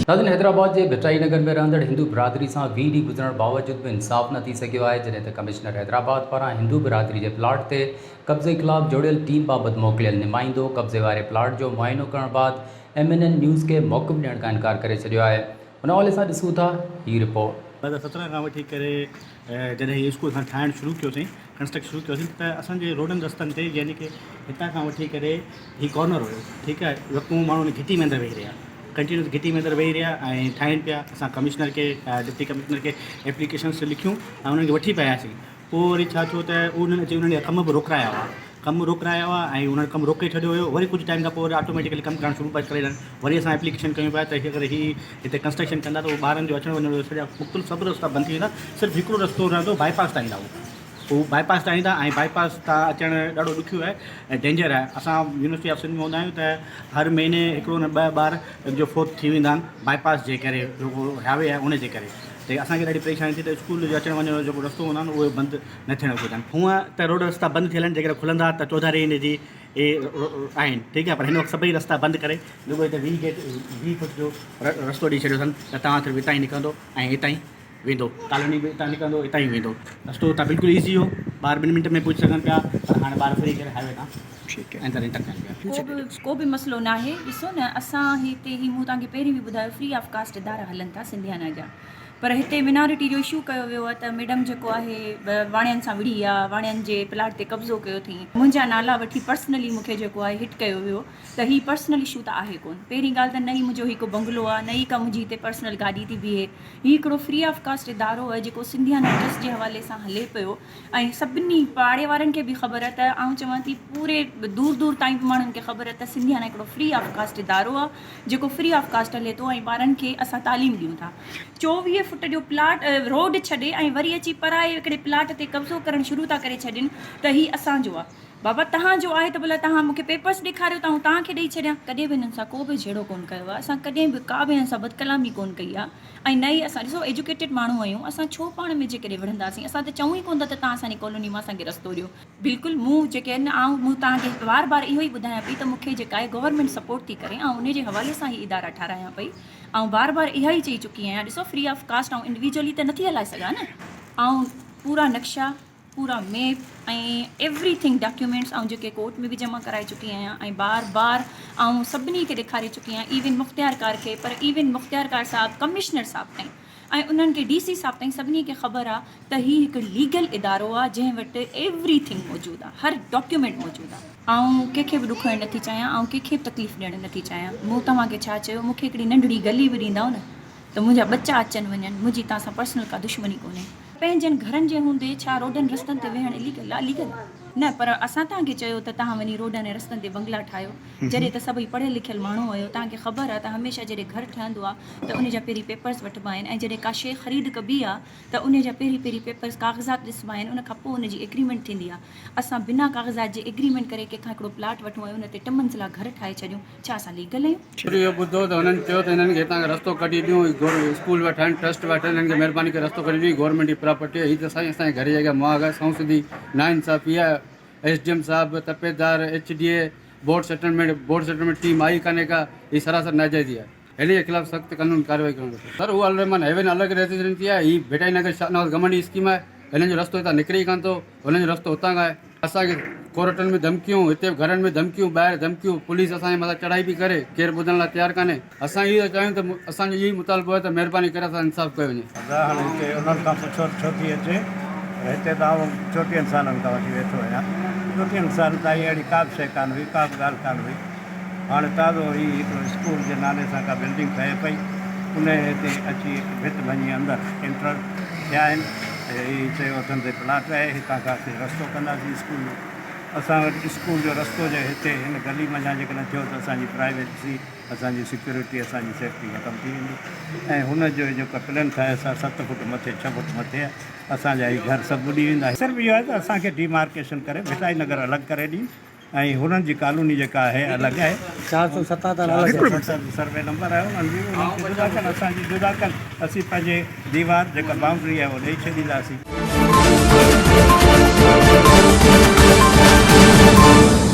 नाज़रीन, हैदराबाद के भिटाई नगर में रहंदड़ हिंदू बिरादरी से 20 ॾींहं गुज़रण बावजूद भी इंसाफ न थी सघियो आहे, जॾहिं त कमिश्नर हैदराबाद पारां हिंदू बिरादरी के प्लाट ते कब्ज़े ख़िलाफ़ जोड़ियल टीम बाबति मोकिलियल नुमाइंदो कब्ज़े वारे प्लाट जो मुआइनो करण बाद MNN न्यूज़ के मौक़िफ़ ॾियण खां इनकार करे छॾियो आहे। उन हवाले सां ॾिसूं था ही रिपोर्ट। 2017 खां वठी करे जॾहिं हीअ स्कूल असां ठाहिणु शुरू कयोसीं, कंस्ट्रक्ट शुरू कयोसीं, त असांजे रोडनि रस्तनि ते यानी कि हितां खां वठी करे हीअ कॉर्नर हुयो, ठीकु आहे, यकूं माण्हू घिटी में अंदरि वेही रहिया, कंटिन्यूस घिटी में अंदरि वेही रहिया ऐं ठाहिनि पिया। असां कमिश्नर के डिप्टी कमिश्नर के एप्लीकेशन्स लिखियूं ऐं उन्हनि खे वठी पियासीं। पोइ वरी छा थियो त उन्हनि अची उन्हनि कम बि रोकाया हुआ, ऐं उन्हनि कमु रोके छॾियो हुयो। वरी कुझु टाइम खां पोइ वरी ऑटोमेटिकली कमु करणु शुरू पिया करे ॾियनि। वरी असां एप्लीकेशन कयूं पिया त अगरि हिते कंस्ट्रक्शन कंदा त ॿारनि जो अचणु वञण सॼा मुख़्तलिफ़ सभु रस्ता बंदि थी वेंदा, सिर्फ़ु हिकिड़ो रस्तो रहंदो बाईपास ताईं ईंदा। उहो बाईपास ताईं ईंदा ऐं बाईपास तां अचणु ॾाढो ॾुखियो आहे ऐं डेंजर आहे। असां यूनिवर्सिटी ऑफ सिंध में हूंदा आहियूं त हर महीने हिकिड़ो न 2 ॿार जो फोत थी वेंदा आहिनि बाईपास जे करे, हाईवे आहे उन जे करे। त असांखे ॾाढी परेशानी थी, त स्कूल जो अचणु वञण जो जेको रस्तो हूंदा आहिनि उहे बंदि न थियण घुरिजनि। हूअं त रोड रस्ता बंदि थियल आहिनि, जेकर खुलंदा त चौधारी इन जी आहिनि, ठीकु आहे, पर हिन वक़्तु सभई रस्ता बंदि करे रुॻो हिते 20 फुट जो रस्तो ॾेई छॾियो अथनि त तव्हां सिर्फ़ु हितां ई निकिरंदो ऐं हितां ई वेंदो, कॉलोनी बि हितां निकिरंदो, हितां ई वेंदो। रस्तो हुतां बिल्कुलु ईज़ी हो, ॿार 2 मिंट में पहुची सघनि पिया, पर हाणे ॿार फ्री करे हाईवे तां अंदरि इंटर कनि पिया। को बि मसइलो न आहे। ॾिसो न, असां हिते मूं तव्हांखे पहिरीं बि ॿुधायो फ्री ऑफ कास्ट इदारा हलनि था सिंधियाना जा, पर हिते मिनारिटी जो इशू कयो वियो आहे त मैडम जेको आहे वाणियनि सां विड़ी आहे, वाणियनि जे प्लाट ते कब्ज़ो कयो अथई, मुंहिंजा नाला वठी पर्सनली मूंखे जेको आहे हिट कयो वियो। त हीअ पर्सनल इशू त आहे कोन। पहिरीं ॻाल्हि त न ई मुंहिंजो हिकु बंगलो आहे, न ई का मुंहिंजी हिते पर्सनल गाॾी थी बीहे। हीअ हिकिड़ो फ्री ऑफ कास्ट इदारो आहे जेको सिंधियाना ट्रस्ट जे हवाले सां हले पियो ऐं सभिनी पाड़े वारनि खे बि ख़बर आहे। त आउं चवां थी पूरे दूर दूर ताईं माण्हुनि खे ख़बर आहे त सिंधियाना हिकिड़ो फ्री ऑफ कास्ट इदारो आहे जेको फ्री ऑफ कास्ट हले थो ऐं ॿारनि खे असां तालीम ॾियूं था। 24 फुट जो प्लाट रोड छॾे ऐं वरी अची पराए हिकिड़े प्लाट ते कब्ज़ो करणु शुरू था करे छॾनि त हीअ असांजो आहे। बाबा तव्हांजो आहे त भला तव्हां मूंखे पेपर्स ॾेखारियो त तव्हांखे ॾेई छॾियां। कॾहिं बि हिननि सां को बि जहिड़ो कोन कयो आहे, असां कॾहिं बि का बि हिननि सां बदकलामी कोन कई आहे। ऐं न ई असां ॾिसो एजुकेटेड माण्हू आहियूं, असां छो पाण में जेकॾहिं विढ़ंदासीं, असां त चऊं ई कोन था त तव्हां असांजी कॉलोनी मां असांखे रस्तो ॾियो। बिल्कुलु मूं जेके आहिनि मूं तव्हांखे बार इहो ई ॿुधायां पई त मूंखे जेका आहे गवर्नमेंट सपोर्ट थी करे ऐं उनजे हवाले सां ई इदारा ठारायां पई ऐं बार इहा ई चई चुकी आहियां। ॾिसो फ्री ऑफ कास्ट ऐं इंडिविजुअली त नथी हलाए सघां न। ऐं पूरा नक्शा, पूरा मैप ऐं एवरीथिंग डॉक्यूमेंट्स ऐं जेके कोर्ट में बि जमा कराए चुकी आहियां ऐं बार ऐं सभिनी खे ॾेखारे चुकी आहियां, इवन मुख़्तियार कार खे, पर इवन मुख़्तियार कार साहिबु, कमिश्नर साहिबु ताईं ऐं उन्हनि खे DC साहिबु ताईं सभिनी खे ख़बर आहे त हीअ हिकु लीगल इदारो आहे जंहिं वटि एवरीथिंग मौजूदु आहे, हर डॉक्यूमेंट मौजूदु आहे। ऐं कंहिंखे बि ॾुखाइणु नथी चाहियां ऐं कंहिंखे बि तकलीफ़ ॾियणु नथी चाहियां। मूं तव्हांखे छा चयो, मूंखे हिकिड़ी नंढड़ी गली बि ॾींदव न त मुंहिंजा बच्चा अचनि वञनि, मुंहिंजी तव्हां सां पर्सनल का दुश्मनी कोन्हे। पंहिंजनि घरनि जे हूंदे छा रोडनि रस्तनि ते वेहणु इलीगल आहे? लीगल न, पर असां तव्हांखे चयो त तव्हां वञी रोडनि ऐं रस्तनि ते बंगला ठाहियो, जॾहिं त सभई पढ़ियल लिखियल माण्हू आहियो। तव्हांखे ख़बर आहे त हमेशह जॾहिं घरु ठहंदो आहे त उन जा पहिरीं पेपर्स वठिबा आहिनि ऐं जॾहिं का शइ ख़रीद कबी आहे त उन जा पहिरीं पेपर्स काग़ज़ात ॾिसबा आहिनि, उन खां पोइ उन जी एग्रीमेंट थींदी आहे। असां बिना काग़ज़ात जे एग्रीमेंट करे कंहिंखां हिकिड़ो प्लाट वठूं ऐं उन ते 2 मंज़िला घर ठाहे छॾियूं, छा असां लीगल आहियूं? इहो ॿुधो त हुननि चयो त हिननि खे हितां रस्तो कढी ॾियूं, स्कूल वठनि, ट्रस्ट वठनि, हिननि खे महिरबानी करे रस्तो कढी ॾियूं, गवर्नमेंट जी प्रॉपर्टी आहे। हीअ त असांजे घर जी जॻह मुआग सऊं सिधी नाइंसाफ़ी आहे। SDM साहब, तपेदार, HDA, बोर्ड सेटलमेंट टीम आई कान्हे का, हीअ सरासर नाजाइज़ी आहे। हिन जे ख़िलाफ़ु सख़्तु कानूनी कार्रवाई करणु सर। उहा अलरमान हेवन अलॻि रेजिडेंसी आहे, हीअ भिटाई नगर शाहनवाज़ गवर्नमेंट स्कीम आहे। हिननि जो रस्तो हितां निकिरे ई कान थो, हुननि जो रस्तो हुतां खां आहे। असांखे कोर्टनि में धमकियूं, हिते घरनि में धमकियूं, ॿाहिरि धमकियूं, पुलिस असांजे मथां चढ़ाई बि करे, केरु ॿुधण लाइ तयारु कान्हे। असां इहो चाहियूं त असांजो इहो ई मुतालबो आहे त महिरबानी करे असां इंसाफ़ कयो वञे। हाणे हिते उन्हनि खां पुछो छो थी अचे, हिते त आउं 34 सालनि खां वठी वेठो आहियां। 34 साल ताईं अहिड़ी का बि शइ कान हुई, का बि ॻाल्हि कान हुई। हाणे ताज़ो हीअ हिकिड़ो स्कूल जे नाले सां का बिल्डिंग ठहे पई, उन हिते अची भित भञी अंदरि एंटर थिया आहिनि। हीअ चयो अथनि त प्लाट आहे, हितां खां असीं रस्तो कंदासीं स्कूल जो। असां वटि स्कूल जो रस्तो जो हिते हिन गली मञा जेकॾहिं थियो त असांजी प्राइवेसी, असांजी सिक्योरिटी, असांजी सेफ्टी ख़तमु थी वेंदी। ऐं हुनजो जेको प्लान ठाहे असां 7 फुट मथे 6 फुट मथे असांजा ई घर सभु ॿुॾी वेंदा। सिर्फ़ु इहो आहे त असांखे डिमार्केशन करे भिटाई नगर अलॻि करे ॾी ऐं हुननि जी कॉलोनी जेका आहे अलॻि आहे। 477 सर्वे नंबर आहे, उन्हनि जी जुदा कनि, असांजी जुदा कनि। असीं पंहिंजे दीवार जेका बाउंड्री आहे उहो ॾेई छॾींदासीं।